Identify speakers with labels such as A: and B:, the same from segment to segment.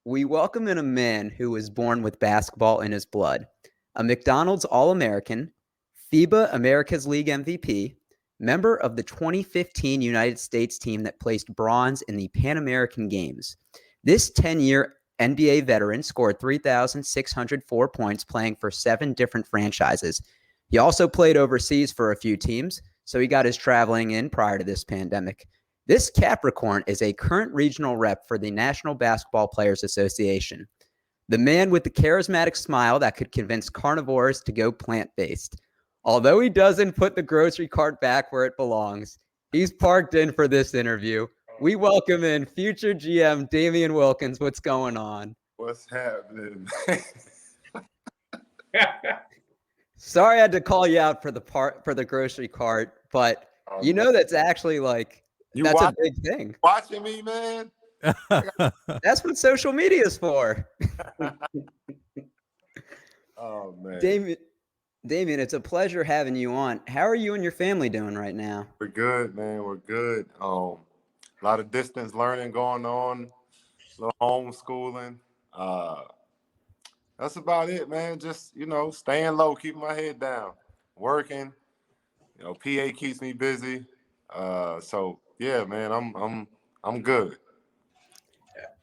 A: We welcome in a man who was born with basketball in his blood, a McDonald's All-American, FIBA America's League MVP, member of the 2015 United States team that placed bronze in the Pan American Games. This 10-year NBA veteran scored 3,604 points playing for 7 different franchises. He also played overseas for a few teams, so he got his traveling in prior to this pandemic. This Capricorn is a current regional rep for the National Basketball Players Association. The man with the charismatic smile that could convince carnivores to go plant-based. Although he doesn't put the grocery cart back where it belongs, he's parked in for this interview. We welcome in future GM Damien Wilkins. What's going on?
B: What's happening?
A: Sorry I had to call you out for the grocery cart, but that's actually that's a big thing.
B: Watching me, man.
A: That's what social media is for.
B: Oh man,
A: Damien, it's a pleasure having you on. How are you and your family doing right now?
B: We're good, man. We're good. A lot of distance learning going on, a little homeschooling. That's about it, man. Just staying low, keeping my head down, working. PA keeps me busy. So yeah, man, I'm good.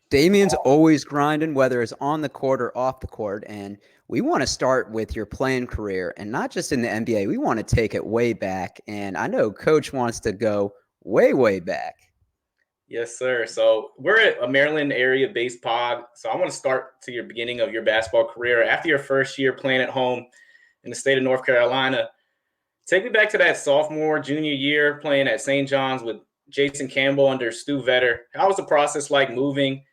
A: Damien's always grinding, whether it's on the court or off the court, and we want to start with your playing career, and not just in the NBA. We want to take it way back, and I know Coach wants to go way, way back.
C: Yes, sir. So we're a Maryland area-based pod, so I want to start to your beginning of your basketball career. After your first year playing at home in the state of North Carolina, take me back to that sophomore, junior year playing at St. John's with Jason Campbell under Stu Vetter. How was the process like moving,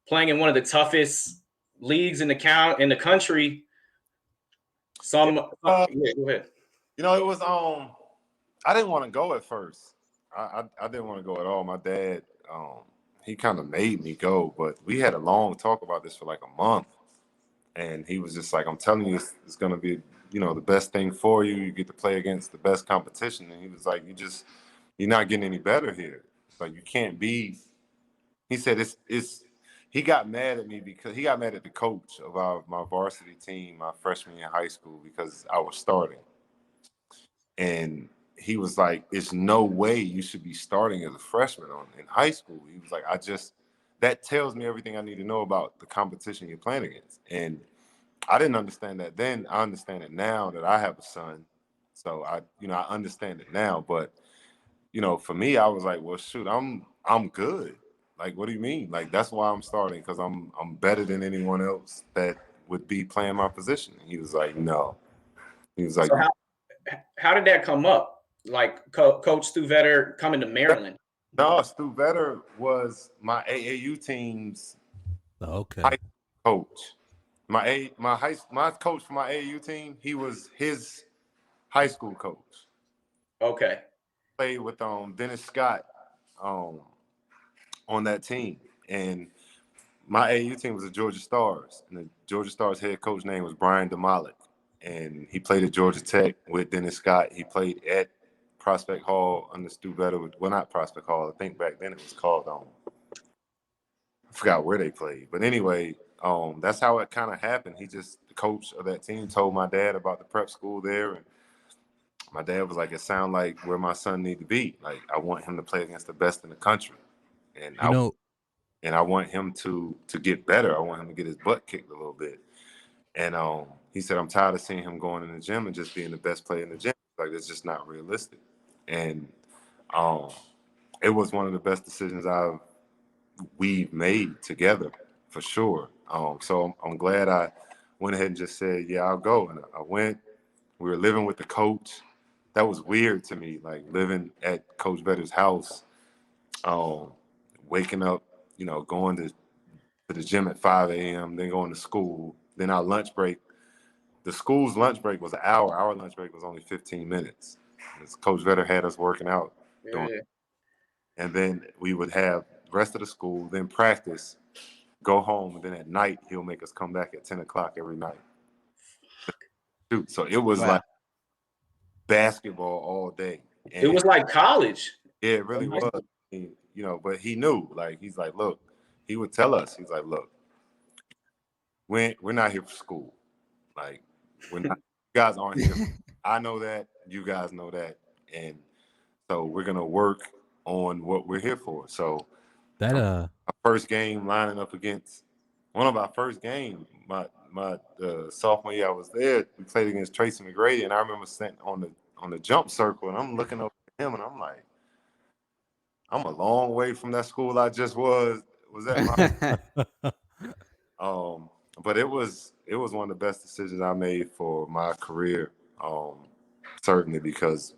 C: playing in one of the toughest leagues in the country? Go ahead.
B: It was I didn't want to go at first. I didn't want to go at all. My dad, he kind of made me go, but we had a long talk about this for like a month, and he was just like, "I'm telling you, it's going to be, the best thing for you. You get to play against the best competition." And he was like, "You're not getting any better here. Like you can't be." He said, "It's." He got mad at me because he got mad at the coach of my varsity team my freshman year in high school because I was starting. And he was like, "It's no way you should be starting as a freshman in high school." He was like, that tells me everything I need to know about the competition you're playing against. And I didn't understand that then. I understand it now that I have a son. So I understand it now. But, for me, I was like, well, shoot, I'm good. Like, what do you mean? Like, that's why I'm starting, because I'm better than anyone else that would be playing my position. And he was like, no. He was like,
C: so how did that come up? Like Coach Stu Vetter coming to Maryland?
B: No, Stu Vetter was my AAU team's high coach. My coach for my AAU team, he was his high school coach.
C: Okay.
B: Played with Dennis Scott on that team, and my AAU team was the Georgia Stars, and the Georgia Stars head coach name was Brian DeMolick, and he played at Georgia Tech with Dennis Scott. He played at Prospect Hall under Stu Vetter. Well, not Prospect Hall. I think back then it was called I forgot where they played, but anyway, that's how it kind of happened. The coach of that team told my dad about the prep school there, and my dad was like, "It sounds like where my son need to be. Like, I want him to play against the best in the country." And I want him to get better. I want him to get his butt kicked a little bit. And he said, "I'm tired of seeing him going in the gym and just being the best player in the gym. Like, it's just not realistic." And it was one of the best decisions we've made together, for sure. So I'm glad I went ahead and just said, "Yeah, I'll go." And I went. We were living with the coach. That was weird to me, like living at Coach Vetter's house. Waking up, going to the gym at 5 a.m., then going to school. Then our lunch break, the school's lunch break was an hour. Our lunch break was only 15 minutes. Coach Vetter had us working out. And then we would have the rest of the school, then practice, go home, and then at night, he'll make us come back at 10 o'clock every night. So it was like basketball all day. And
C: it was like college.
B: Yeah, it really was. But he knew, like, he's like, look, he would tell us, he's like, look, we're not here for school. Like, we're not, you guys aren't here. I know that, you guys know that, and so we're gonna work on what we're here for. So
D: That
B: our first game lining up against one of our first games, my sophomore year I was there, we played against Tracy McGrady, and I remember sitting on the jump circle, and I'm looking over at him, and I'm like, I'm a long way from that school I just was at my but it was one of the best decisions I made for my career. Certainly because,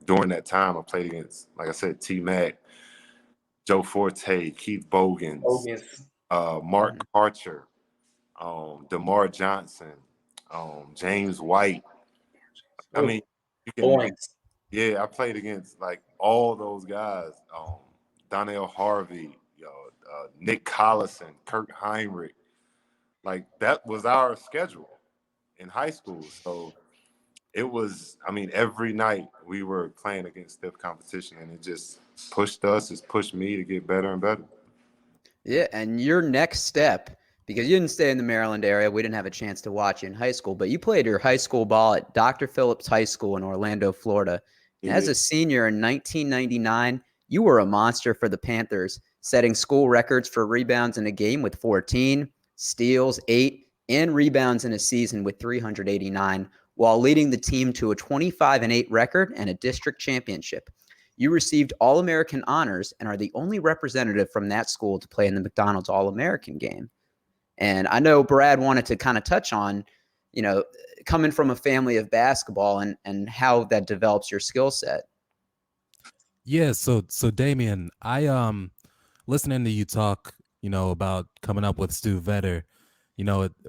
B: during that time I played against, like I said, T Mac, Joe Forte, Keith Bogans,
C: Wilkins.
B: Mark Archer, DeMar Johnson, James White. I mean, you can,
C: Points.
B: yeah, I played against like all those guys. Donnell Harvey, Nick Collison, Kurt Heinrich. Like, that was our schedule in high school. So it was, I mean, every night we were playing against stiff competition, and it just pushed us, it's pushed me to get better and better.
A: Yeah, and your next step, because you didn't stay in the Maryland area, we didn't have a chance to watch you in high school, but you played your high school ball at Dr. Phillips High School in Orlando, Florida. And as
B: Yeah.
A: a senior in 1999, you were a monster for the Panthers, setting school records for rebounds in a game with 14, steals 8, and rebounds in a season with 389, while leading the team to a 25-8 record and a district championship. You received All-American honors and are the only representative from that school to play in the McDonald's All-American game. And I know Brad wanted to kind of touch on, coming from a family of basketball and how that develops your skill set.
D: Yeah, so Damien, I listening to you talk, about coming up with Stu Vetter,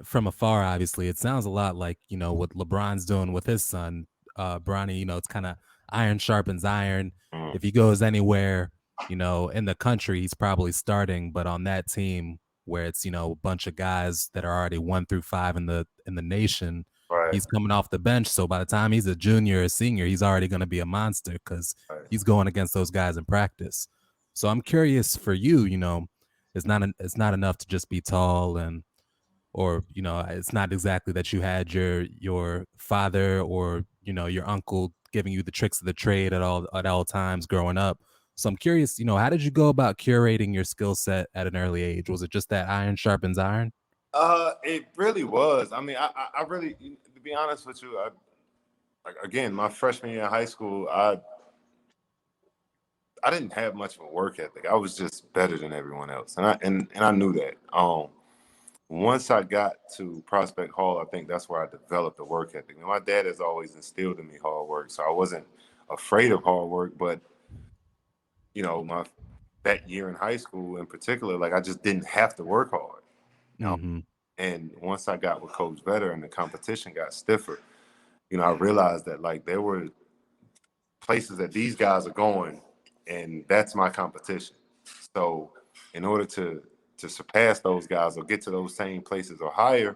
D: from afar, obviously, it sounds a lot like, what LeBron's doing with his son, Bronny. It's kind of iron sharpens iron. If he goes anywhere, in the country, he's probably starting, but on that team where it's, a bunch of guys that are already 1 through 5 in the nation,
B: Right.
D: he's coming off the bench. So by the time he's a junior or senior, he's already going to be a monster because he's going against those guys in practice. So I'm curious for you, it's not enough to just be tall or it's not exactly that you had your father or your uncle giving you the tricks of the trade at all times growing up. So I'm curious, how did you go about curating your skill set at an early age? Was it just that iron sharpens iron?
B: It really was. I mean, I really, to be honest with you, again, my freshman year in high school, I didn't have much of a work ethic. I was just better than everyone else, and I knew that. Once I got to Prospect Hall, I think that's where I developed the work ethic. And my dad has always instilled in me hard work, so I wasn't afraid of hard work. But that year in high school in particular, like, I just didn't have to work hard.
D: Mm-hmm.
B: And once I got with Coach Vetter and the competition got stiffer, I realized that, like, there were places that these guys are going, and that's my competition. So in order to surpass those guys or get to those same places or higher,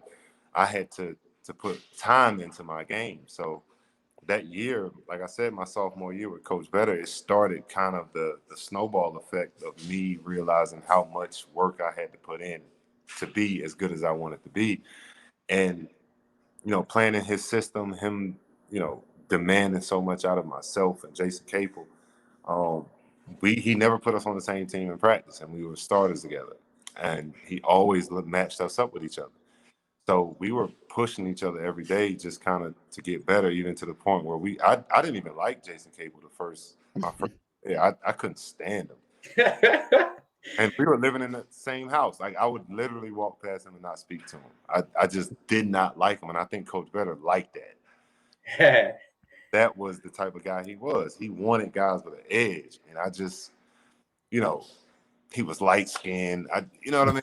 B: I had to put time into my game. So that year, like I said, my sophomore year with Coach Vetter, it started kind of the snowball effect of me realizing how much work I had to put in to be as good as I wanted to be. And, playing in his system, him, demanding so much out of myself and Jason Capel, he never put us on the same team in practice, and we were starters together. And he always matched us up with each other. So we were pushing each other every day, just kind of to get better, even to the point where I didn't even like Jason Capel my first yeah, I couldn't stand him. And we were living in the same house. Like, I would literally walk past him and not speak to him. I just did not like him, and I think Coach Vetter liked that. That was the type of guy he was. He wanted guys with an edge, and I just, he was light skinned. You know what I mean?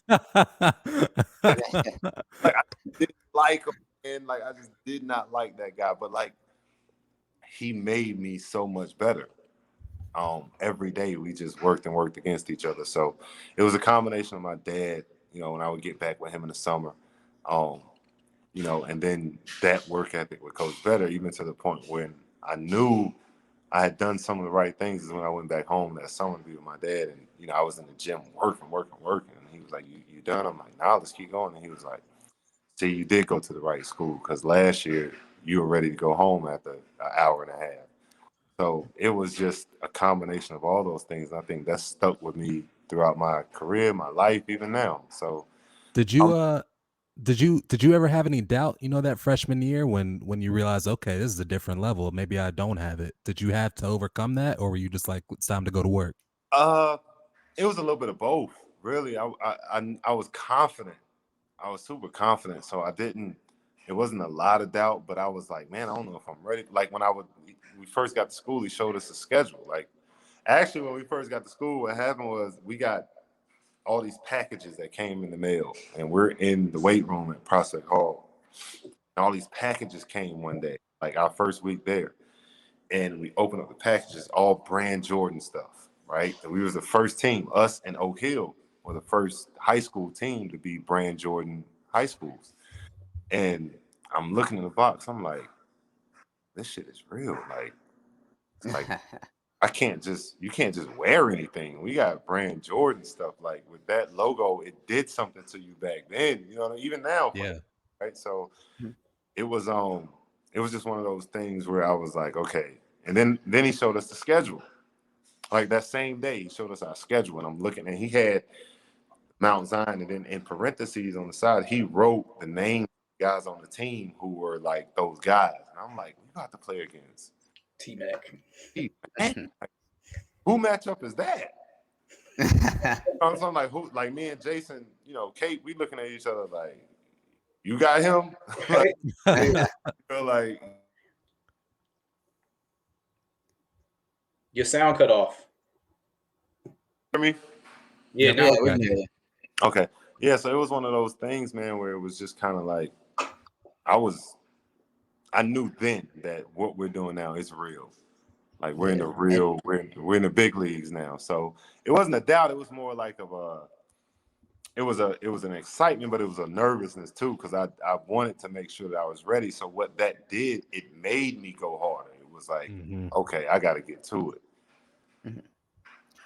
B: Like, I didn't like him, and like, I just did not like that guy. But like, he made me so much better. Every day we just worked and worked against each other. So it was a combination of my dad, when I would get back with him in the summer, and then that work ethic with Coach Vetter, even to the point when I knew I had done some of the right things, is when I went back home that summer to be with my dad. And, I was in the gym working. And he was like, you done? I'm like, nah, let's keep going. And he was like, see, you did go to the right school because last year you were ready to go home after an hour and a half. So it was just a combination of all those things. I think that's stuck with me throughout my career, my life, even now. So
D: Did you did you ever have any doubt, that freshman year when you realized, okay, this is a different level, maybe I don't have it? Did you have to overcome that, or were you just like, it's time to go to work?
B: it was a little bit of both, really. I was confident. I was super confident. So it wasn't a lot of doubt, but I was like, man, I don't know if I'm ready. Like when we first got to school, he showed us a schedule. Like actually when we first got to school, what happened was we got all these packages that came in the mail, and we're in the weight room at Prospect Hall. And all these packages came one day, like our first week there. And we opened up the packages, all brand Jordan stuff, right? And we was the first team, us and Oak Hill were the first high school team to be brand Jordan high schools. And I'm looking in the box, I'm like, this shit is real. Like you can't just wear anything. We got brand Jordan stuff. Like with that logo, it did something to you back then, even now.
D: Yeah.
B: Right. So it was just one of those things where I was like, okay. And then he showed us the schedule. Like that same day, he showed us our schedule, and I'm looking, and he had Mount Zion, and then in parentheses on the side, he wrote the name of the guys on the team who were like those guys. And I'm like, we got to play against
C: T-Mac.
B: Who matchup is that? So I'm like, who? Like me and Jason, Kate, we looking at each other like, you got him? like,
C: Your sound cut off.
B: hear me?
C: Yeah, now
A: we can hear you.
B: Okay. Yeah, so it was one of those things, man, where it was just kind of like I knew then that what we're doing now is real. Like we're in the real, we're in the big leagues now. So it wasn't a doubt, it was more like it was an excitement, but it was a nervousness too, because I wanted to make sure that I was ready. So what that did, it made me go harder. It was like, okay, I got to get to it.
A: Mm-hmm.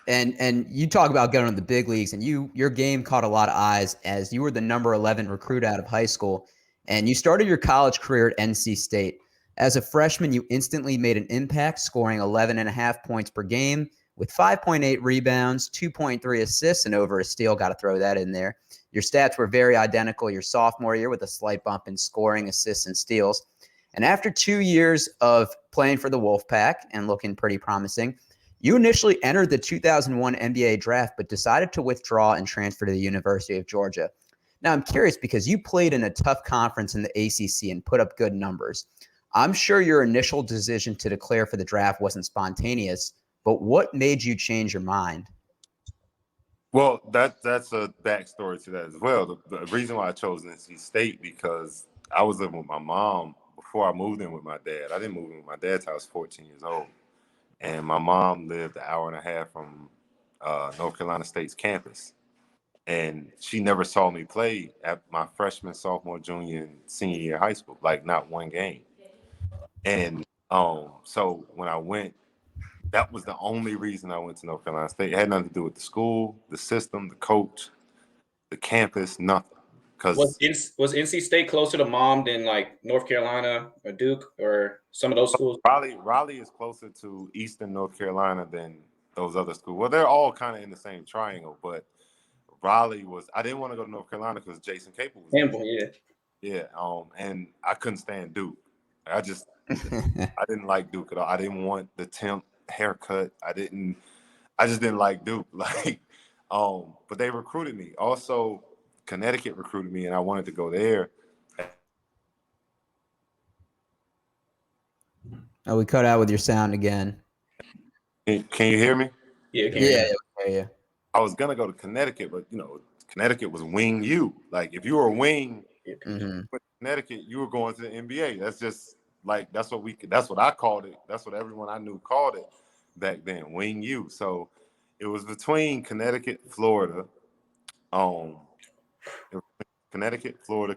A: And you talk about going to the big leagues, and your game caught a lot of eyes as you were the number 11 recruit out of high school, and you started your college career at NC State. As a freshman, you instantly made an impact, scoring 11.5 points per game with 5.8 rebounds, 2.3 assists, and over a steal. Got to throw that in there. Your stats were very identical your sophomore year with a slight bump in scoring, assists, and steals. And after 2 years of playing for the Wolfpack and looking pretty promising, you initially entered the 2001 NBA draft, but decided to withdraw and transfer to the University of Georgia. Now, I'm curious because you played in a tough conference in the ACC and put up good numbers. I'm sure your initial decision to declare for the draft wasn't spontaneous, but what made you change your mind?
B: Well, that's a backstory to that as well. The reason why I chose NC State, because I was living with my mom before I moved in with my dad. I didn't move in with my dad until I was 14 years old. And my mom lived an hour and a half from North Carolina State's campus. And she never saw me play at my freshman, sophomore, junior, and senior year of high school, like not one game. And so when I went, that was the only reason I went to North Carolina State. It had nothing to do with the school, the system, the coach, the campus, nothing.
C: Was NC State closer to mom than like North Carolina or Duke or some of those schools?
B: Raleigh is closer to Eastern North Carolina than those other schools. Well, they're all kind of in the same triangle, but Raleigh was. I didn't want to go to North Carolina because Jason Capel was there. Yeah. And I couldn't stand Duke. I didn't like Duke at all. I didn't want the temp haircut. I just didn't like Duke. But they recruited me. Also, Connecticut recruited me, and I wanted to go there.
A: Oh, we cut out with your sound again.
B: Can you hear me?
C: Yeah.
B: I was gonna go to Connecticut, but Connecticut was wing U. Like if you were a wing with Connecticut, you were going to the NBA. That's just like that's what I called it. That's what everyone I knew called it back then, wing U. So it was between Connecticut, Florida,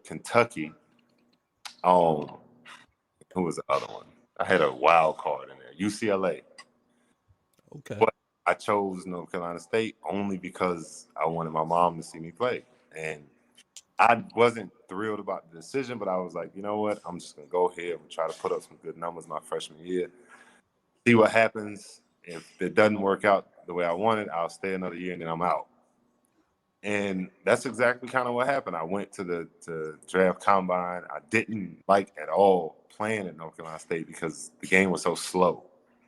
B: Kentucky. Who was the other one? I had a wild card in there. UCLA.
D: Okay.
B: But I chose North Carolina State only because I wanted my mom to see me play. And I wasn't thrilled about the decision, but I was like, you know what? I'm just going to go ahead and try to put up some good numbers my freshman year. See what happens. If it doesn't work out the way I wanted, I'll stay another year and then I'm out. And that's exactly kind of what happened. I went to the draft combine. I didn't like at all playing at North Carolina State because the game was so slow,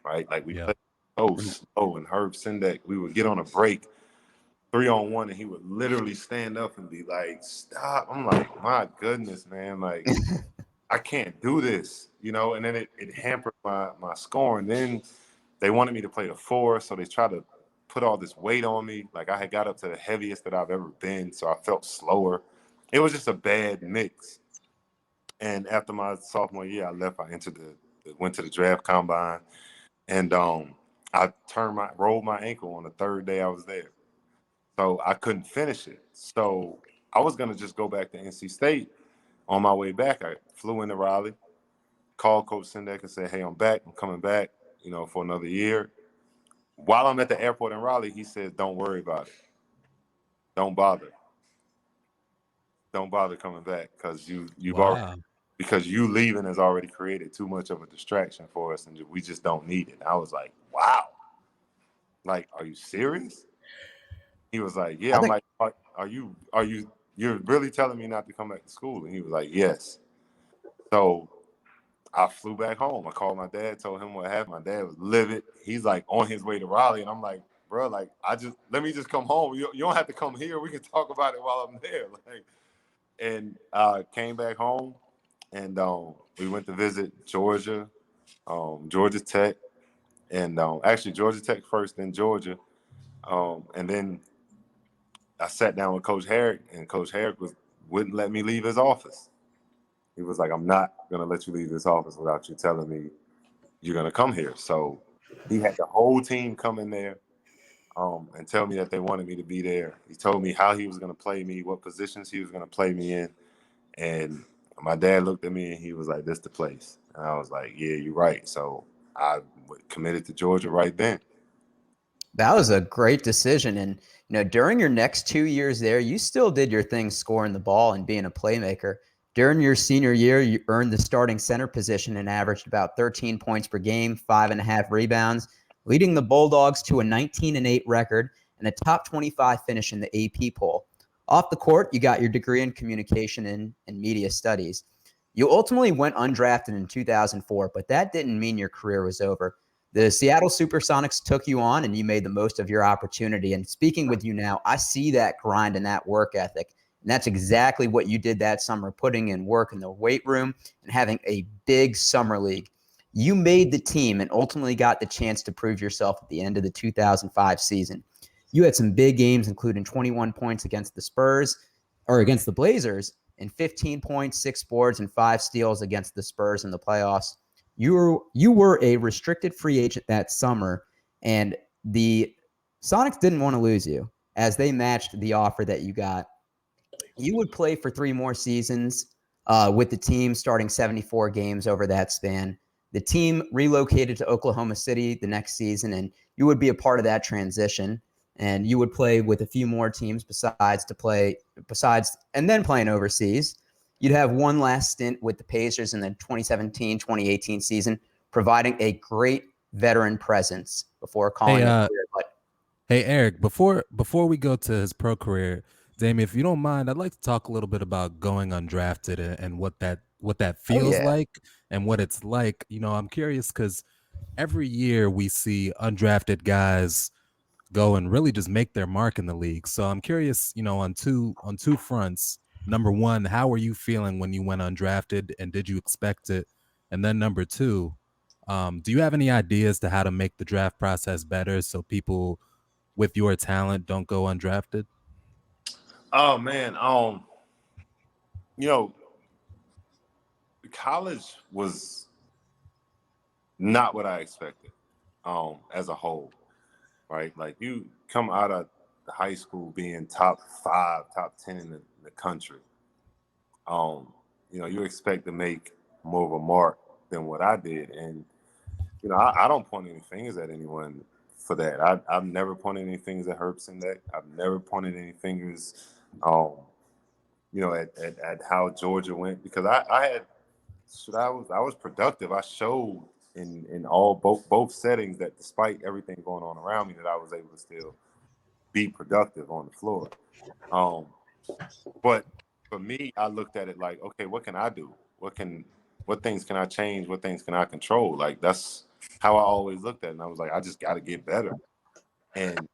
B: right? Like we played so slow, and Herb Sendek, we would get on a break 3-on-1 and he would literally stand up and be like, stop. I'm like, my goodness, man, like I can't do this, you know, and then it hampered my scoring. Then they wanted me to play the 4, so they tried to put all this weight on me. Like I had got up to the heaviest that I've ever been, so I felt slower. It was just a bad mix. And after my sophomore year, I left. I went to the draft combine, and I rolled my ankle on the 3rd day I was there, so I couldn't finish it. So I was gonna just go back to NC State. On my way back, I flew into Raleigh, called Coach Sendek and said, "Hey, I'm back. I'm coming back, you know, for another year." While I'm at the airport in Raleigh, he says, "Don't worry about it. Don't bother. Don't bother coming back because because you leaving has already created too much of a distraction for us, and we just don't need it." And I was like, "Wow, like, are you serious?" He was like, "Yeah." I'm like, "You're really telling me not to come back to school?" And he was like, "Yes." So I flew back home. I called my dad, told him what happened. My dad was livid. He's like on his way to Raleigh, and I'm like, "Bro, like let me just come home. You don't have to come here. We can talk about it while I'm there." Like, and came back home, and we went to visit Georgia, Georgia Tech, and actually Georgia Tech first, then Georgia, and then I sat down with Coach Herrick, and Coach Herrick wouldn't let me leave his office. He was like, "I'm not gonna let you leave this office without you telling me you're gonna come here." So he had the whole team come in there and tell me that they wanted me to be there. He told me how he was gonna play me, what positions he was gonna play me in, and my dad looked at me and he was like, "This the place." And I was like, "Yeah, you're right." So I committed to Georgia right then.
A: That was a great decision. And, during your next 2 years there, you still did your thing scoring the ball and being a playmaker. During your senior year, you earned the starting center position and averaged about 13 points per game, 5.5 rebounds, leading the Bulldogs to a 19-8 record and a top 25 finish in the AP poll. Off the court, you got your degree in communication and media studies. You ultimately went undrafted in 2004, but that didn't mean your career was over. The Seattle Supersonics took you on and you made the most of your opportunity. And speaking with you now, I see that grind and that work ethic. And that's exactly what you did that summer, putting in work in the weight room and having a big summer league. You made the team and ultimately got the chance to prove yourself at the end of the 2005 season. You had some big games, including 21 points against the Blazers, and 15 points, 6 boards, and 5 steals against the Spurs in the playoffs. You were a restricted free agent that summer, and the Sonics didn't want to lose you as they matched the offer that you got. You would play for 3 more seasons with the team, starting 74 games over that span. The team relocated to Oklahoma City the next season, and you would be a part of that transition. And you would play with a few more teams and then playing overseas. You'd have one last stint with the Pacers in the 2017-2018 season, providing a great veteran presence before calling it a career.
D: Hey, Eric, before we go to his pro career, Damien, if you don't mind, I'd like to talk a little bit about going undrafted and what that feels like and what it's like. I'm curious because every year we see undrafted guys go and really just make their mark in the league. So I'm curious, on two fronts. Number one, how were you feeling when you went undrafted, and did you expect it? And then number two, do you have any ideas to how to make the draft process better so people with your talent don't go undrafted?
B: Oh man, college was not what I expected, as a whole, right? Like you come out of high school being top 5, top 10 in the country. You expect to make more of a mark than what I did. And, I don't point any fingers at anyone for that. I've never pointed any fingers at Herbson. That I've never pointed any fingers, at how Georgia went, because I was productive. I showed in all both settings that despite everything going on around me, that I was able to still be productive on the floor. But for me, I looked at it like, okay, what can I do? What things can I change? What things can I control? Like, that's how I always looked at it. And I was like, I just got to get better. And,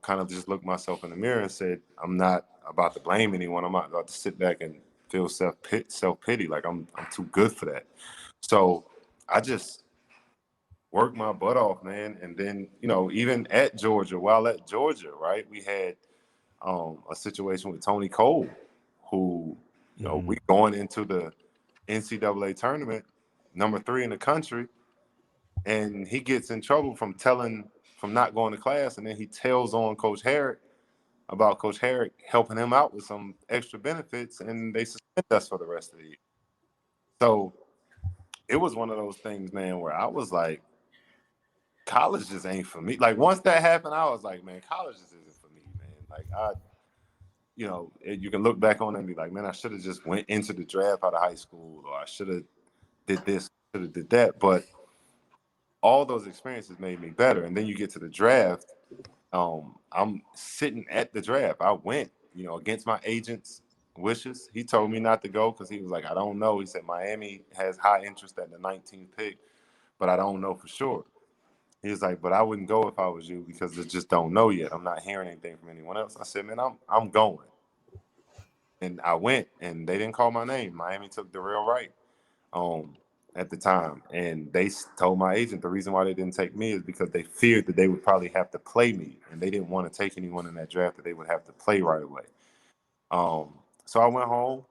B: kind of just looked myself in the mirror and said, I'm not about to blame anyone. I'm not about to sit back and feel self-pity. Like, I'm too good for that. So I just worked my butt off, man. And then, even while at Georgia, right, we had a situation with Tony Cole, who, we going into the NCAA tournament, number 3 in the country, and he gets in trouble from not going to class, and then he tells on Coach Herrick about Coach Herrick helping him out with some extra benefits, and they suspend us for the rest of the year. So it was one of those things, man, where I was like, college just ain't for me. Like, once that happened, I was like, man, college just isn't for me, man. Like, you can look back on it and be like, man, I should have just went into the draft out of high school, or I should have did this, should have did that. But all those experiences made me better. And then you get to the draft. I'm sitting at the draft. I went, against my agent's wishes. He told me not to go because he was like, I don't know. He said Miami has high interest at the 19th pick, but I don't know for sure. He was like, but I wouldn't go if I was you because I just don't know yet. I'm not hearing anything from anyone else. I said, man, I'm going. And I went, and they didn't call my name. Miami took the real right at the time. And they told my agent the reason why they didn't take me is because they feared that they would probably have to play me. And they didn't want to take anyone in that draft that they would have to play right away. So I went home.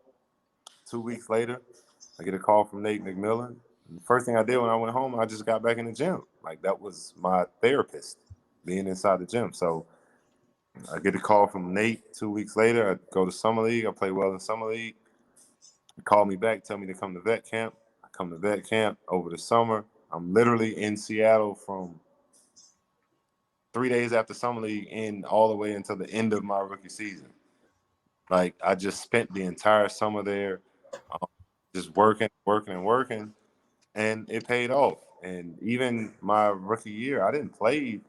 B: 2 weeks later, I get a call from Nate McMillan. And the first thing I did when I went home, I just got back in the gym. Like, that was my therapist, being inside the gym. So I get a call from Nate 2 weeks later. I go to Summer League. I play well in Summer League. He called me back, tell me to come to vet camp. I come to vet camp over the summer. I'm literally in Seattle from 3 days after Summer League and all the way until the end of my rookie season. Like, I just spent the entire summer there, just working, and it paid off. And even my rookie year, I didn't play,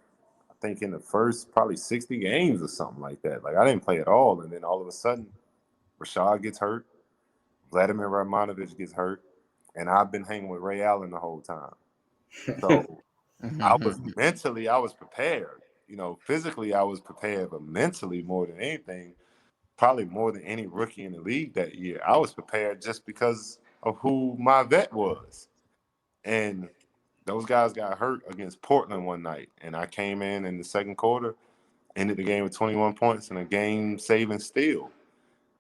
B: I think, in the first probably 60 games or something like that. Like, I didn't play at all. And then all of a sudden, Rashad gets hurt, Vladimir Radmanovich gets hurt, and I've been hanging with Ray Allen the whole time. So I was prepared. Physically I was prepared, but mentally more than anything, probably more than any rookie in the league that year, I was prepared just because of who my vet was. And those guys got hurt against Portland one night, and I came in the second quarter, ended the game with 21 points and a game-saving steal.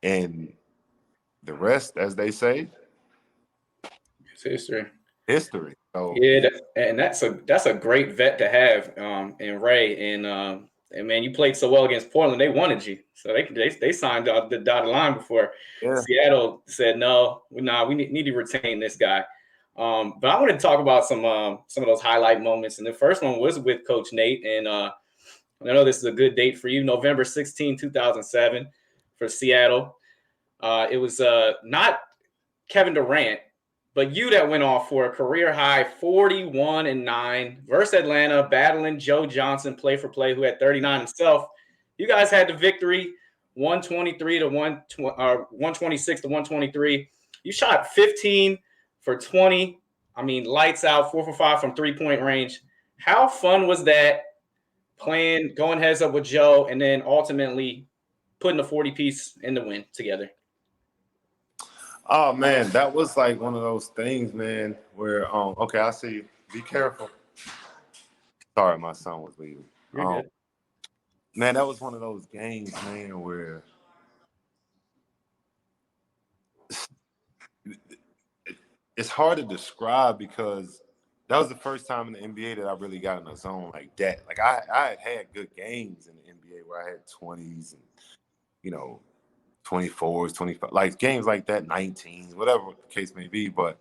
B: And the rest, as they say,
C: It's history.
B: History. So
C: yeah, and that's a great vet to have in Ray. And man, you played so well against Portland, they wanted you, so they signed the dotted line before Seattle said no, we need to retain this guy. But I want to talk about some of those highlight moments, and the first one was with Coach Nate, and I know this is a good date for you, November 16, 2007, for Seattle. It was not Kevin Durant, but you that went off for a career high 41-9 versus Atlanta, battling Joe Johnson play for play, who had 39 himself. You guys had the victory, 126 to 123. You shot 15 for 20. I mean, lights out, 4 for 5 from 3-point range. How fun was that playing, going heads up with Joe, and then ultimately putting a 40-piece in the win together?
B: Oh man, that was like one of those things, man, where okay, I see you. Be careful. Sorry, my son was leaving.
C: You're good.
B: Man, that was one of those games, man, where it's hard to describe because that was the first time in the NBA that I really got in a zone like that. Like, I had good games in the NBA where I had 20s and 24s, 25, like games like that, 19s, whatever the case may be. But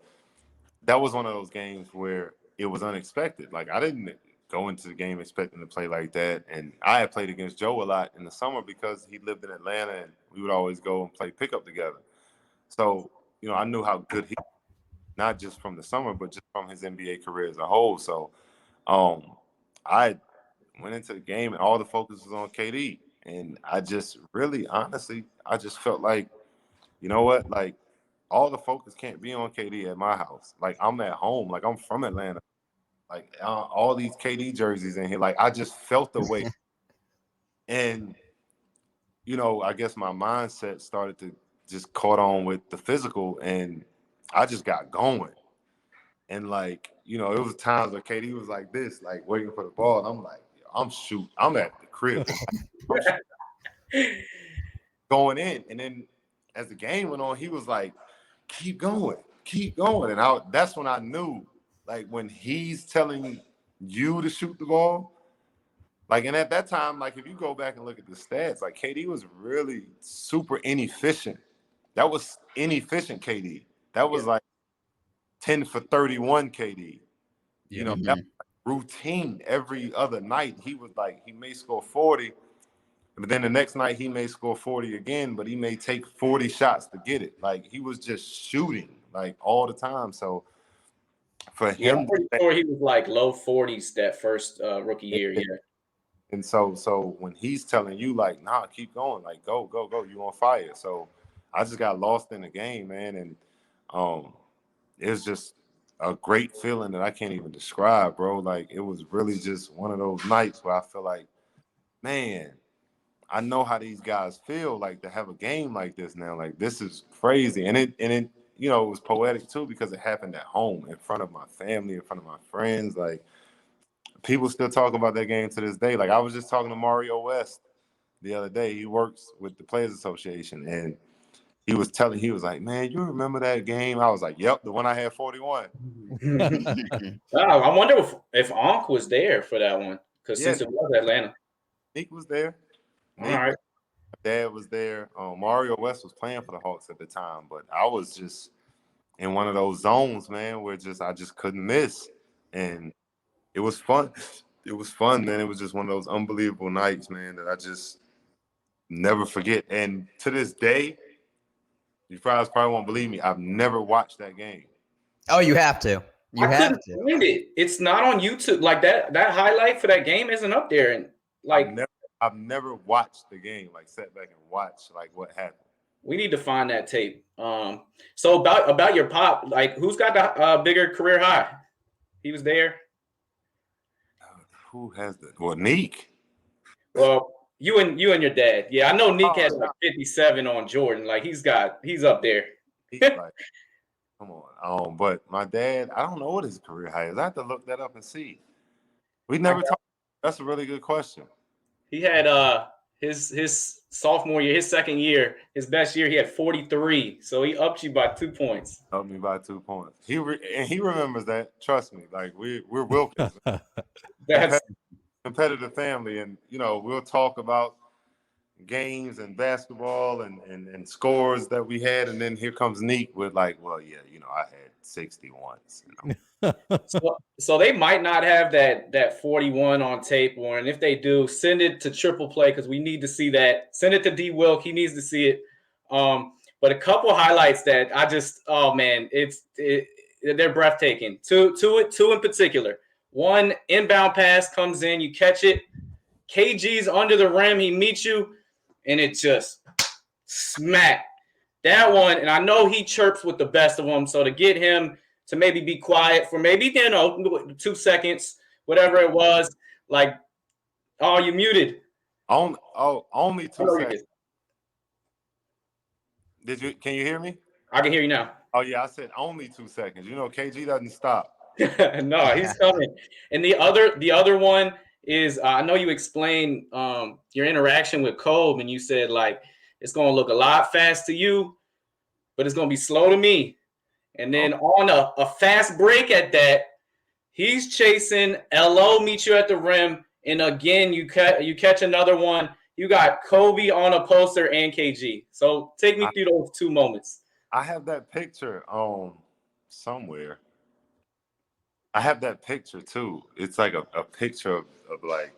B: that was one of those games where it was unexpected. Like, I didn't go into the game expecting to play like that. And I had played against Joe a lot in the summer because he lived in Atlanta and we would always go and play pickup together. So, you know, I knew how good he, not just from the summer, but just from his NBA career as a whole. So I went into the game and all the focus was on KD. And I just really, honestly, I just felt like, you know what, like all the focus can't be on KD at my house. Like I'm at home, like I'm from Atlanta. Like all these KD jerseys in here, like I just felt the way. And, you know, I guess my mindset started to just caught on with the physical and I just got going. And like, you know, it was times where KD was like this, like waiting for the ball. And I'm like, I'm shooting. I'm at the crib. I'm going in. And then as the game went on, he was like, keep going, keep going. And that's when I knew, like when he's telling you to shoot the ball, like, and at that time, like if you go back and look at the stats, like KD was really super inefficient. That was inefficient KD. That was like 10 for 31 KD. You know, that was like routine every other night. He was like, he may score 40, but then the next night he may score 40 again, but he may take 40 shots to get it. Like he was just shooting like all the time. So for him,
C: I'm pretty sure he was like low 40s that first rookie year. Yeah.
B: And so when he's telling you like, nah, keep going, like go, you on fire. So I just got lost in the game, man. And it was just a great feeling that I can't even describe, bro. Like it was really just one of those nights where I feel like, man, I know how these guys feel like to have a game like this now. Like this is crazy. And it you know, it was poetic too because it happened at home in front of my family, in front of my friends. Like people still talk about that game to this day. Like I was just talking to Mario West the other day. He works with the Players Association, and he was like, man, you remember that game? I was like, yep, the one I had 41.
C: I wonder if Ankh was there for that one because since it was Atlanta,
B: Nick was there.
C: All right.
B: My dad was there. Mario West was playing for the Hawks at the time, but I was just in one of those zones, man, where I just couldn't miss, and it was fun. It was fun, man. It was just one of those unbelievable nights, man, that I just never forget. And to this day, you probably won't believe me, I've never watched that game.
A: Oh, you have to. You have to.
C: Find it. It's not on YouTube. Like that highlight for that game isn't up there. And like
B: I've never watched the game, like sat back and watched like what happened.
C: We need to find that tape. So about your pop, like who's got the bigger career high? He was there.
B: Who has that? Well, Neek.
C: Well, you and your dad. Yeah, I know Neek has like 57 on Jordan. Like he's up there.
B: He's like, come on. But my dad, I don't know what his career high is. I have to look that up and see. We never talked. That's a really good question.
C: He had his sophomore year, his second year, his best year, he had 43. So he upped you by 2 points.
B: Upped me by 2 points. He remembers that. Trust me. Like we're Wilkins. That's competitive family, and you know we'll talk about games and basketball and scores that we had, and then here comes Neek with like, well, yeah, you know, I had 60 once. You
C: know? so they might not have that 41 on tape, Warren. If they do, send it to Triple Play because we need to see that. Send it to D Wilk. He needs to see it. But a couple highlights that I just, oh man, they're breathtaking. Two in particular. One inbound pass comes in, you catch it. KG's under the rim, he meets you, and it just smack. That one, and I know he chirps with the best of them, so to get him to maybe be quiet for maybe, 2 seconds, whatever it was, like, oh, you muted.
B: Only 2 seconds. Can you hear me?
C: I can hear you now.
B: Oh, yeah, I said only 2 seconds. You know, KG doesn't stop.
C: No, he's coming. And the other one is I know you explained your interaction with Kobe, and you said like it's going to look a lot fast to you, but it's going to be slow to me. And then on a fast break at that, he's chasing. LO meets you at the rim, and again you catch another one. You got Kobe on a poster and KG. So take me through those 2 moments.
B: I have that picture somewhere. I have that picture too. It's like a picture of like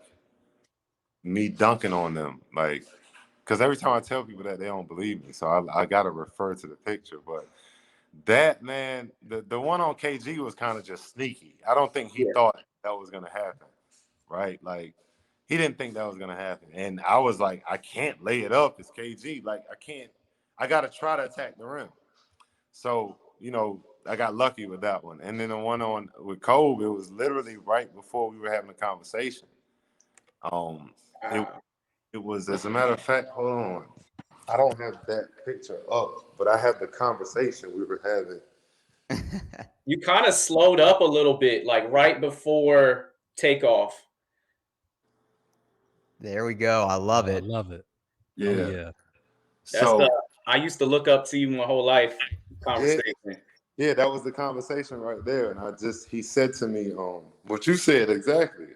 B: me dunking on them, like, because every time I tell people that, they don't believe me. So I got to refer to the picture. But that, man, the one on KG was kind of just sneaky. I don't think he thought that was gonna happen, right? Like, he didn't think that was gonna happen, and I was like, I can't lay it up. It's KG. Like, I can't. I got to try to attack the rim. So, I got lucky with that one. And then the one on with Kobe, it was literally right before we were having a conversation. It, it was, as a matter of fact, hold on. I don't have that picture up, but I have the conversation we were having.
C: You kind of slowed up a little bit, like right before takeoff.
A: There we go. I love it.
D: I love it.
B: Yeah.
D: Oh, yeah.
C: That's
B: So
C: I used to look up to you my whole life conversation.
B: yeah, that was the conversation right there. And he said to me, what you said exactly.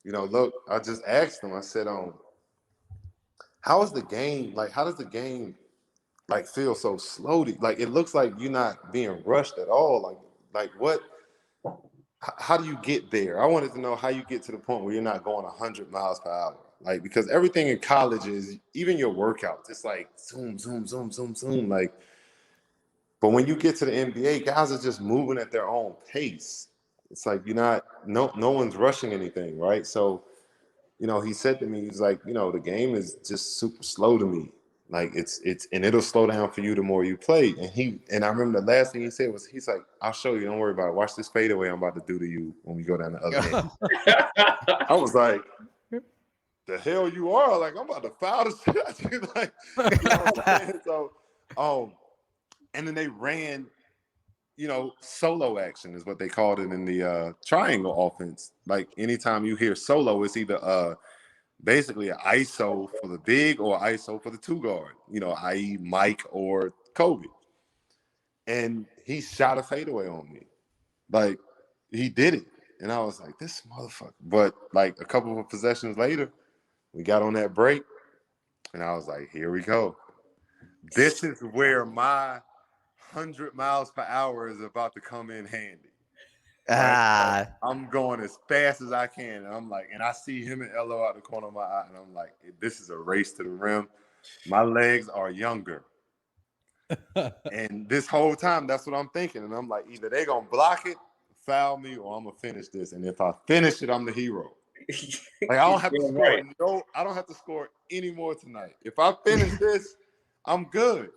B: Look, I just asked him, I said, how is the game? Like, how does the game like feel so slowly? Like, it looks like you're not being rushed at all. Like what? How do you get there? I wanted to know how you get to the point where you're not going 100 miles per hour. Like, because everything in college is, even your workouts, it's like zoom, zoom, zoom, zoom, zoom. Like, but when you get to the NBA, guys are just moving at their own pace. It's like no one's rushing anything, right? So, he said to me, he's like, the game is just super slow to me. Like, it's and it'll slow down for you the more you play. And I remember the last thing he said was, he's like, I'll show you, don't worry about it. Watch this fadeaway I'm about to do to you when we go down the other end. I was like, the hell you are? Like, I'm about to foul the shit out you. Like, what I'm saying? So, and then they ran, solo action is what they called it in the triangle offense. Like, anytime you hear solo, it's either basically an ISO for the big or ISO for the two guard, i.e. Mike or Kobe. And he shot a fadeaway on me. Like, he did it. And I was like, this motherfucker. But like a couple of possessions later, we got on that break. And I was like, here we go. This is where my 100 miles per hour is about to come in handy. Right? I'm going as fast as I can. And I'm like, and I see him and Elo out the corner of my eye. And I'm like, this is a race to the rim. My legs are younger. And this whole time, that's what I'm thinking. And I'm like, either they're going to block it, foul me, or I'm going to finish this. And if I finish it, I'm the hero. Like, I don't have to score. Right. No, I don't have to score any more tonight. If I finish this, I'm good.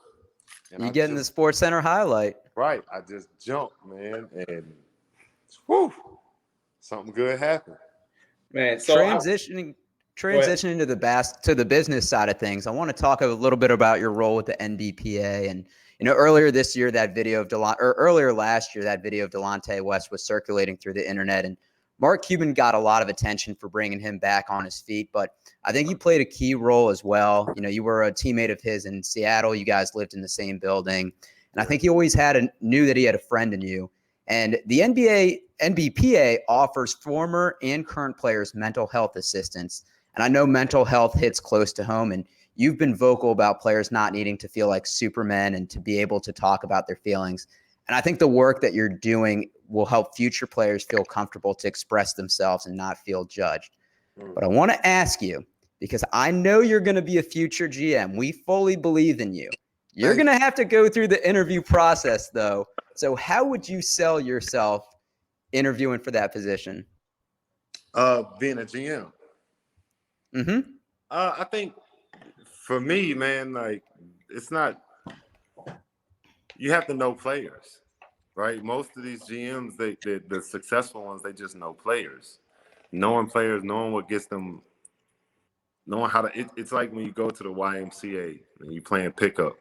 A: And you getting the Sports Center highlight.
B: Right. I just jumped, man. And whew, something good happened.
C: Man, so
A: transitioning to the business side of things, I want to talk a little bit about your role with the NBPA. And earlier last year, that video of Delonte West was circulating through the internet, and Mark Cuban got a lot of attention for bringing him back on his feet. But I think you played a key role as well. You were a teammate of his in Seattle. You guys lived in the same building, and I think he always knew that he had a friend in you. And the NBPA offers former and current players mental health assistance. And I know mental health hits close to home, and you've been vocal about players not needing to feel like supermen and to be able to talk about their feelings. And I think the work that you're doing will help future players feel comfortable to express themselves and not feel judged. But I want to ask you, because I know you're going to be a future GM. We fully believe in you. You're going to have to go through the interview process, though. So how would you sell yourself interviewing for that position?
B: Being a GM.
A: Mm-hmm.
B: I think for me, man, like, it's not, you have to know players, right? Most of these GMs, the successful ones, they just know players. Knowing players, knowing what gets them, knowing how to, it's like when you go to the YMCA and you playing pickup.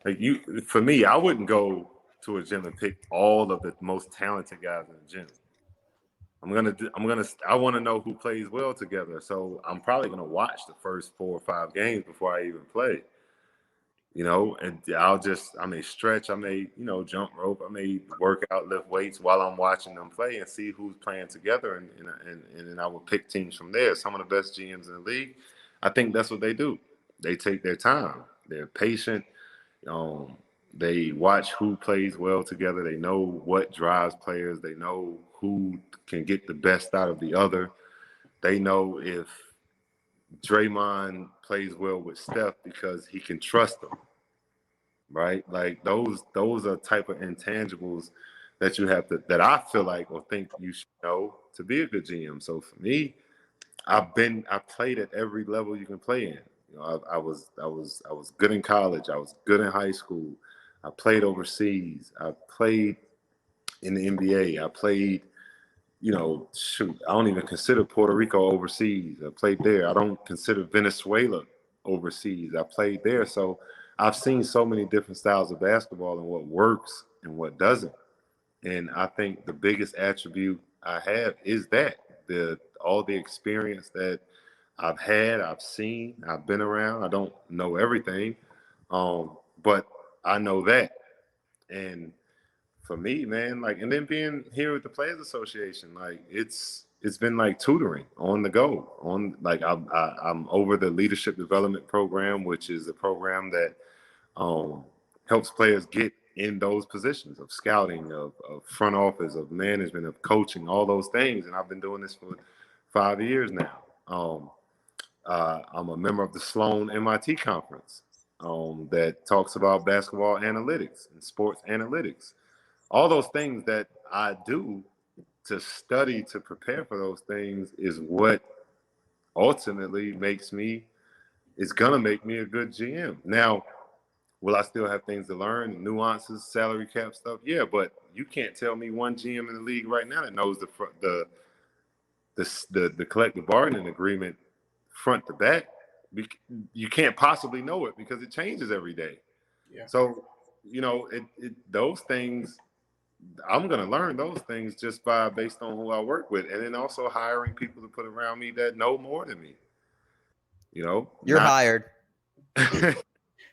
B: Like, for me, I wouldn't go to a gym and pick all of the most talented guys in the gym. I want to know who plays well together. So I'm probably going to watch the first 4 or 5 games before I even play, and I may stretch, I may, jump rope, I may work out, lift weights while I'm watching them play and see who's playing together. And then I will pick teams from there. Some of the best GMs in the league, I think that's what they do. They take their time. They're patient. They watch who plays well together. They know what drives players. They know who can get the best out of the other. They know if Draymond plays well with Steph because he can trust them, right? Like those are type of intangibles that you have to, that I feel like or think you should know to be a good GM. So for me, I played at every level you can play in. You know, I was good in college. I was good in high school. I played overseas. I played in the NBA. I played, you know, shoot, I don't even consider Puerto Rico overseas. I played there. I don't consider Venezuela overseas. I played there. So I've seen so many different styles of basketball and what works and what doesn't. And I think the biggest attribute I have is that all the experience that I've had, I've seen, I've been around. I don't know everything, but I know that. And for me, man, like, and then being here with the Players Association, like it's been like tutoring on the go. On like I'm over the leadership development program, which is a program that helps players get in those positions of scouting, of front office, of management, of coaching, all those things. And I've been doing this for 5 years now. I'm a member of the Sloan MIT conference that talks about basketball analytics and sports analytics. All those things that I do to study, to prepare for those things is what ultimately is going to make me a good GM. Now, will I still have things to learn, nuances, salary cap stuff? Yeah, but you can't tell me one GM in the league right now that knows the collective bargaining agreement front to back. You can't possibly know it because it changes every day.
C: Yeah.
B: So, you know, those things, I'm going to learn those things just based on who I work with. And then also hiring people to put around me that know more than me. You know,
A: You're hired.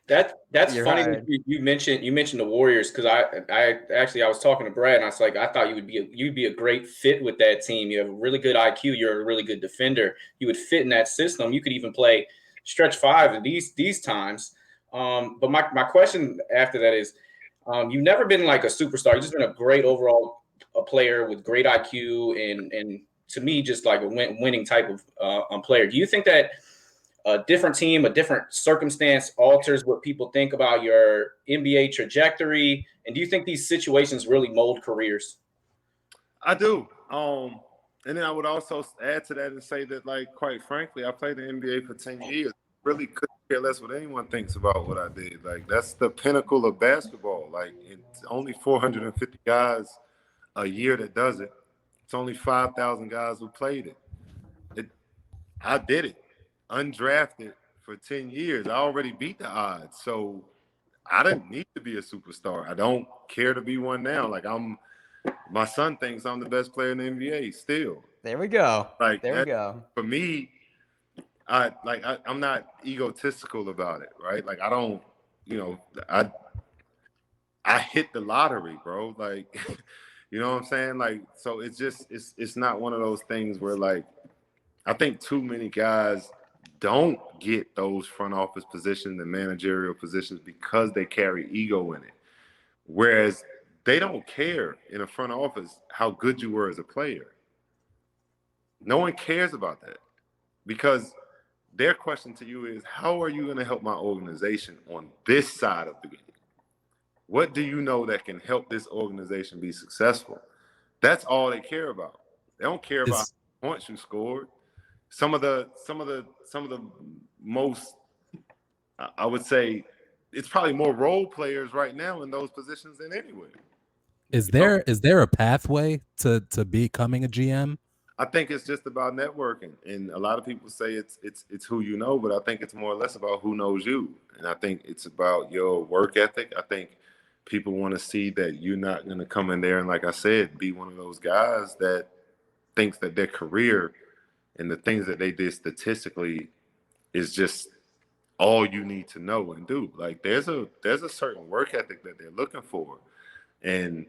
C: That's
A: You're
C: funny
A: hired.
C: that you mentioned the Warriors, because I was talking to Brad, and I was like, I thought you'd be a great fit with that team. You have a really good IQ. You're a really good defender. You would fit in that system. You could even play stretch five at these times. But my question after that is, you've never been like a superstar. You've just been a great overall player with great IQ and to me just like a winning type of player. Do you think that a different team, a different circumstance alters what people think about your NBA trajectory? And do you think these situations really mold careers?
B: I do. And then I would also add to that and say that, like, quite frankly, I played in the NBA for 10 years. Really couldn't care less what anyone thinks about what I did. Like, that's the pinnacle of basketball. Like, it's only 450 guys a year that does it. It's only 5,000 guys who played it. I did it, undrafted for 10 years. I already beat the odds. So I didn't need to be a superstar. I don't care to be one now. Like, my son thinks I'm the best player in the NBA still.
A: There we go.
B: Like,
A: there we go.
B: For me, I'm not egotistical about it, right? Like, I don't, you know, I hit the lottery, bro. Like, you know what I'm saying? Like, so it's not one of those things where, like, I think too many guys don't get those front office positions and managerial positions because they carry ego in it. Whereas they don't care in a front office how good you were as a player. No one cares about that because their question to you is, how are you going to help my organization on this side of the game? What do you know that can help this organization be successful? That's all they care about. They don't care about how many points you scored. Some of the most, I would say, it's probably more role players right now in those positions than anywhere.
D: Is there a pathway to becoming a GM?
B: I think it's just about networking, and a lot of people say it's who you know, but I think it's more or less about who knows you, and I think it's about your work ethic. I think people want to see that you're not going to come in there and, like I said, be one of those guys that thinks that their career and the things that they did statistically is just all you need to know and do. Like, there's a certain work ethic that they're looking for, and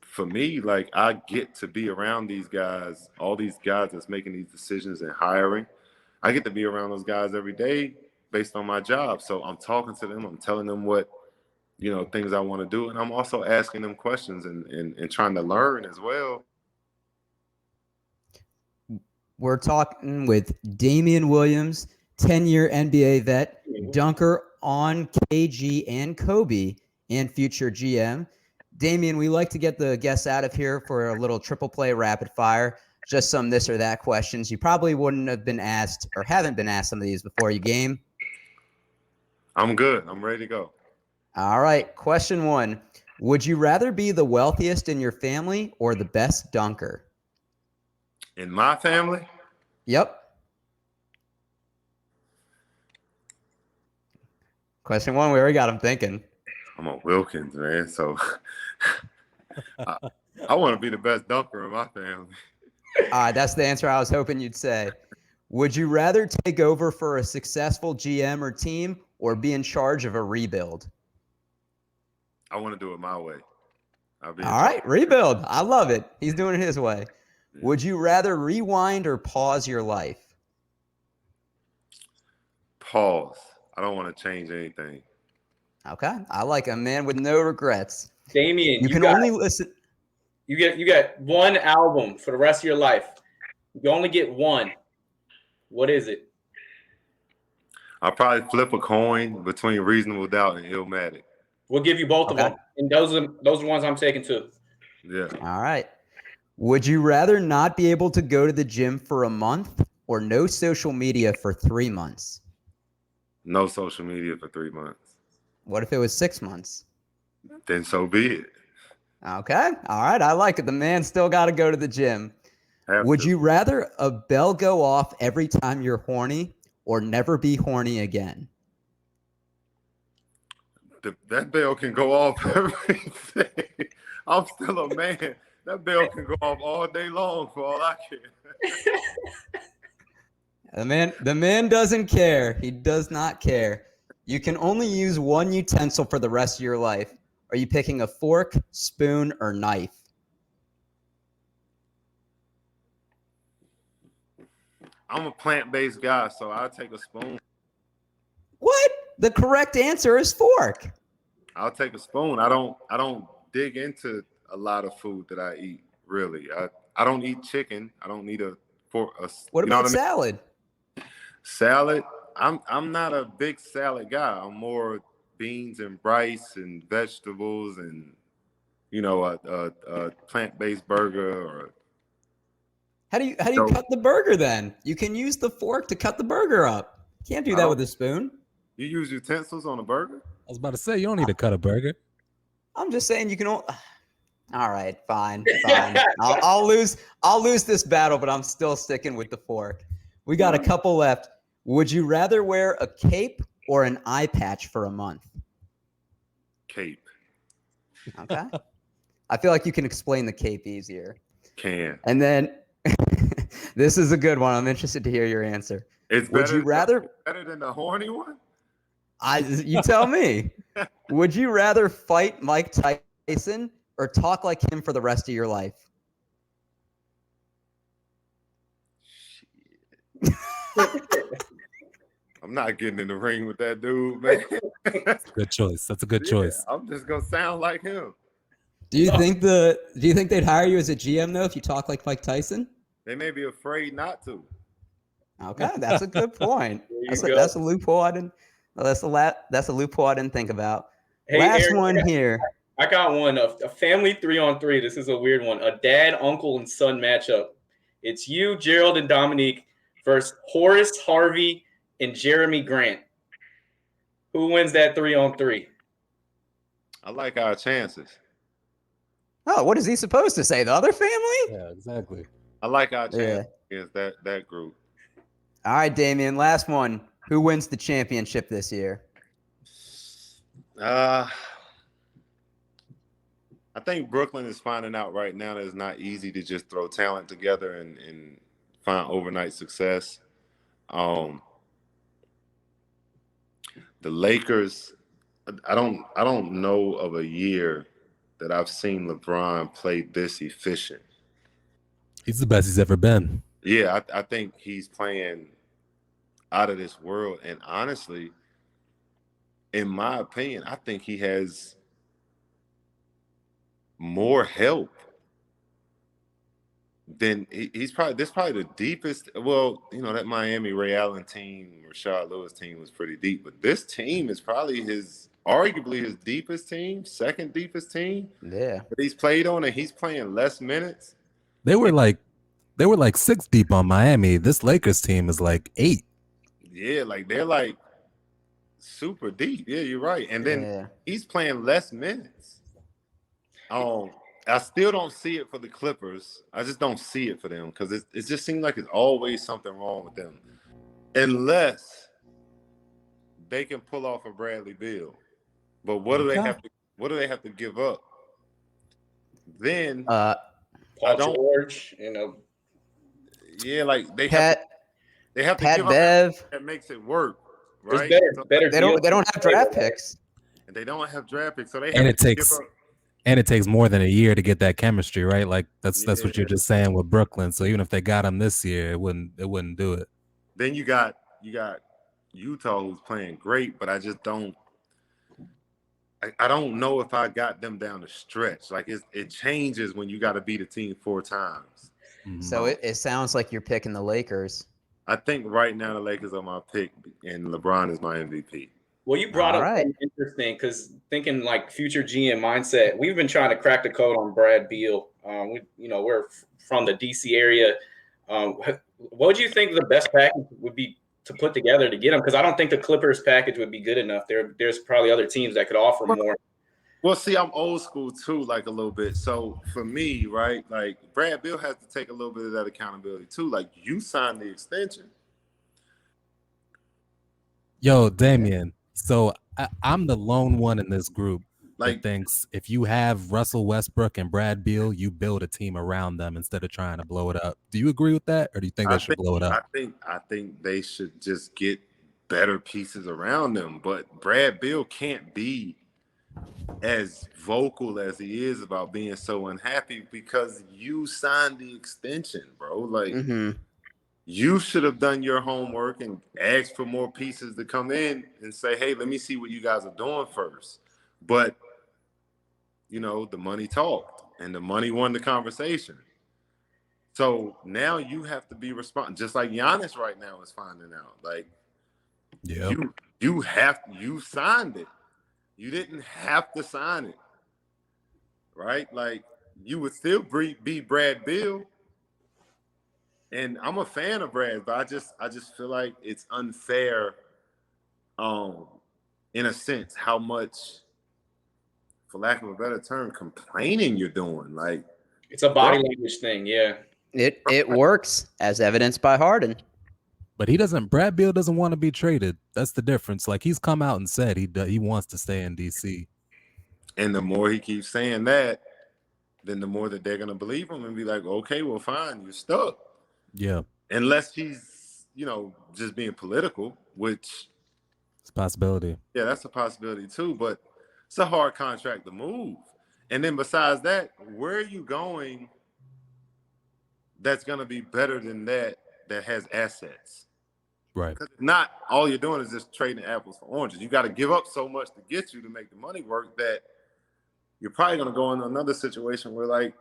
B: for me, like, I get to be around these guys, all these guys that's making these decisions and hiring. I get to be around those guys every day based on my job. So I'm talking to them. I'm telling them what things I want to do. And I'm also asking them questions and trying to learn as well.
A: We're talking with Damien Williams, 10-year NBA vet, dunker on KG and Kobe, and future GM. Damien, we like to get the guests out of here for a little triple play rapid fire, just some this or that questions. You probably wouldn't have been asked or haven't been asked some of these before. You game?
B: I'm good. I'm ready to go.
A: All right. Question 1. Would you rather be the wealthiest in your family or the best dunker?
B: In my family?
A: Yep. Question 1, we already got him thinking.
B: I'm a Wilkins, man. So I want to be the best dunker in my family.
A: That's the answer I was hoping you'd say. Would you rather take over for a successful GM or team or be in charge of a rebuild?
B: I want to do it my way.
A: All right, rebuild. I love it. He's doing it his way. Yeah. Would you rather rewind or pause your life?
B: Pause. I don't want to change anything.
A: Okay. I like a man with no regrets.
C: Damien,
A: you can only listen.
C: You got one album for the rest of your life. You only get one. What is it?
B: I'll probably flip a coin between Reasonable Doubt and Illmatic.
C: We'll give you both of them. And those are the ones I'm taking too.
B: Yeah.
A: All right. Would you rather not be able to go to the gym for a month or no social media for 3 months?
B: No social media for 3 months.
A: What if it was 6 months?
B: Then so be it.
A: Okay. All right. I like it. The man still got to go to the gym. Would you rather a bell go off every time you're horny or never be horny again?
B: That bell can go off every day. I'm still a man. That bell can go off all day long for all I
A: care. The man doesn't care. He does not care. You can only use one utensil for the rest of your life. Are you picking a fork, spoon, or knife?
B: I'm a plant-based guy, so I'll take a spoon.
A: What? The correct answer is fork.
B: I'll take a spoon. I don't dig into a lot of food that I eat, really. I don't eat chicken. I don't need a fork.
A: What about salad?
B: Salad? I'm not a big salad guy. I'm more beans and rice and vegetables and a plant-based burger or.
A: How do you cut the burger then? You can use the fork to cut the burger up. You can't do that with a spoon.
B: You use utensils on a burger?
D: I was about to say you don't need to cut a burger.
A: I'm just saying you can. All right, fine. I'll lose this battle, but I'm still sticking with the fork. We got a couple left. Would you rather wear a cape or an eye patch for a month?
B: Cape.
A: Okay. I feel like you can explain the cape easier.
B: Can.
A: And then this is a good one. I'm interested to hear your answer.
B: It's better than the horny one?
A: You tell me. Would you rather fight Mike Tyson or talk like him for the rest of your life?
B: I'm not getting in the ring with that dude, man.
D: That's a good choice. That's a good choice.
B: I'm just gonna sound like him.
A: Do you think they'd hire you as a GM though if you talk like Mike Tyson?
B: They may be afraid not to.
A: Okay, that's a good point. That's a loophole I didn't. That's a loophole I didn't think about.
C: Hey,
A: Last
C: Eric,
A: one here.
C: I got one. A family 3-on-3. This is a weird one. A dad, uncle, and son matchup. It's you, Gerald, and Dominique versus Horace, Harvey, and Jeremy Grant. Who wins that 3-on-3?
B: I like our chances.
A: Oh, what is he supposed to say? The other family?
D: Yeah, exactly.
B: I like our chances against that group.
A: All right, Damien. Last one. Who wins the championship this year?
B: I think Brooklyn is finding out right now that it's not easy to just throw talent together and find overnight success. The Lakers, I don't know of a year that I've seen LeBron play this efficient.
D: He's the best he's ever been.
B: Yeah, I think he's playing out of this world. And honestly, in my opinion, I think he has more help than he's probably. This probably the deepest. Well, you know, that Miami Ray Allen team, Rashad Lewis team was pretty deep, but this team is probably arguably his deepest team, second deepest team.
A: Yeah.
B: But he's played on, and he's playing less minutes.
D: They were like 6 deep on Miami. This Lakers team is like 8.
B: Yeah, like they're like super deep. Yeah, you're right. And then he's playing less minutes. I still don't see it for the Clippers. I just don't see it for them because it just seems like it's always something wrong with them, unless they can pull off a Bradley Beal. But what do they have to? What do they have to give up? Then
C: Paul George, you know.
B: Yeah, like they
A: Pat,
B: have to
A: Pat
B: give
A: Bev.
B: up that makes it work, right?
C: Better
A: they don't have draft picks.
B: And they don't have draft picks, so they have
D: And
B: to give up.
D: And it takes more than a year to get that chemistry, right? Like that's what you're just saying with Brooklyn. So even if they got him this year, it wouldn't do it.
B: Then you got Utah, who's playing great, but I just don't. I don't know if I got them down the stretch. Like it changes when you got to beat a team 4 times.
A: So it sounds like you're picking the Lakers.
B: I think right now the Lakers are my pick, and LeBron is my MVP.
C: Well, you brought up something interesting because thinking like future GM mindset, we've been trying to crack the code on Brad Beal. We're from the DC area. What do you think the best package would be to put together to get him? Because I don't think the Clippers package would be good enough. There's probably other teams that could offer more.
B: Well, see, I'm old school too, like a little bit. So for me, right, like Brad Beal has to take a little bit of that accountability too. Like you signed the extension.
D: Yo, Damien. So I'm the lone one in this group that thinks if you have Russell Westbrook and Brad Beal, you build a team around them instead of trying to blow it up. Do you agree with that, or do you think they should blow it up?
B: I think they should just get better pieces around them. But Brad Beal can't be as vocal as he is about being so unhappy because you signed the extension, bro. Like you should have done your homework and asked for more pieces to come in and say, hey, let me see what you guys are doing first. But, you know, the money talked and the money won the conversation. So now you have to be responsible, just like Giannis right now is finding out. Like, you signed it. You didn't have to sign it, right? Like, you would still be Brad Beal. And I'm a fan of Brad, but I just feel like it's unfair, in a sense, how much, for lack of a better term, complaining you're doing. Like
C: it's a body language thing, yeah.
A: It works, as evidenced by Harden.
D: But Brad Beal doesn't want to be traded. That's the difference. Like he's come out and said he wants to stay in DC. And
B: the more he keeps saying that, then the more that they're gonna believe him and be like, okay, well, fine, you're stuck.
D: Yeah.
B: Unless he's, just being political, which
D: it's a possibility.
B: Yeah, that's a possibility too, but it's a hard contract to move. And then besides that, where are you going that's going to be better than that has assets?
D: Right.
B: Because not all you're doing is just trading apples for oranges. You got to give up so much to get you to make the money work that you're probably going to go in another situation where, like,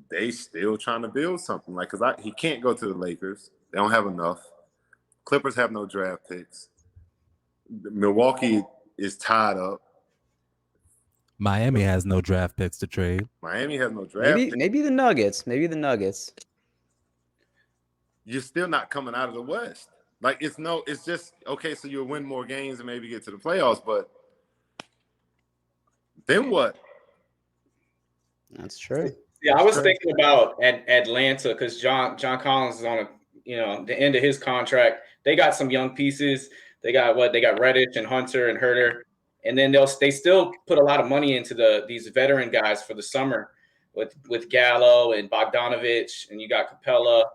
B: they still trying to build something. Like, because he can't go to the Lakers. They don't have enough. Clippers have no draft picks. Milwaukee is tied up.
D: Miami has no draft picks to trade.
B: Miami has no draft picks.
A: Maybe the Nuggets.
B: You're still not coming out of the West. Like, it's just, okay, so you'll win more games and maybe get to the playoffs, but then what?
A: That's true.
C: Yeah, I was thinking about Atlanta because John Collins is on the end of his contract. They got some young pieces. They got Reddish and Hunter and Herter, and then they still put a lot of money into these veteran guys for the summer with Gallo and Bogdanovich, and you got Capella.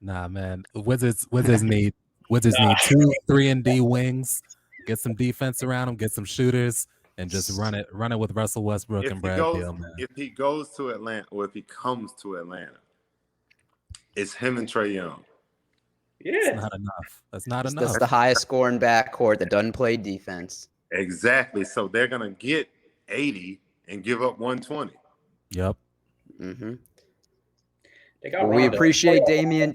D: Nah, man, Wizards need 2 3-and-D wings. Get some defense around them. Get some shooters. And just run it with Russell Westbrook and Brad Beal, man.
B: If he goes to Atlanta, or if he comes to Atlanta, it's him and Trae Young.
C: Yeah.
D: That's not enough. That's not
A: That's
D: enough.
A: the highest scoring backcourt that doesn't play defense.
B: Exactly. So they're gonna get 80 and give up 120.
D: Yep.
A: Mm-hmm.
C: They got
A: Well, we
C: Rondo.
A: appreciate Damien,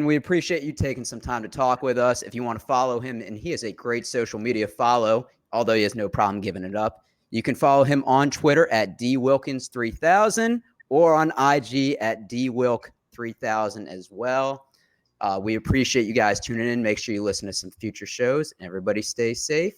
A: we appreciate you taking some time to talk with us. If you want to follow him, and he is a great social media follow, although he has no problem giving it up, you can follow him on Twitter at dwilkins3000 or on IG at dwilk3000 as well. We appreciate you guys tuning in. Make sure you listen to some future shows, and everybody stay safe.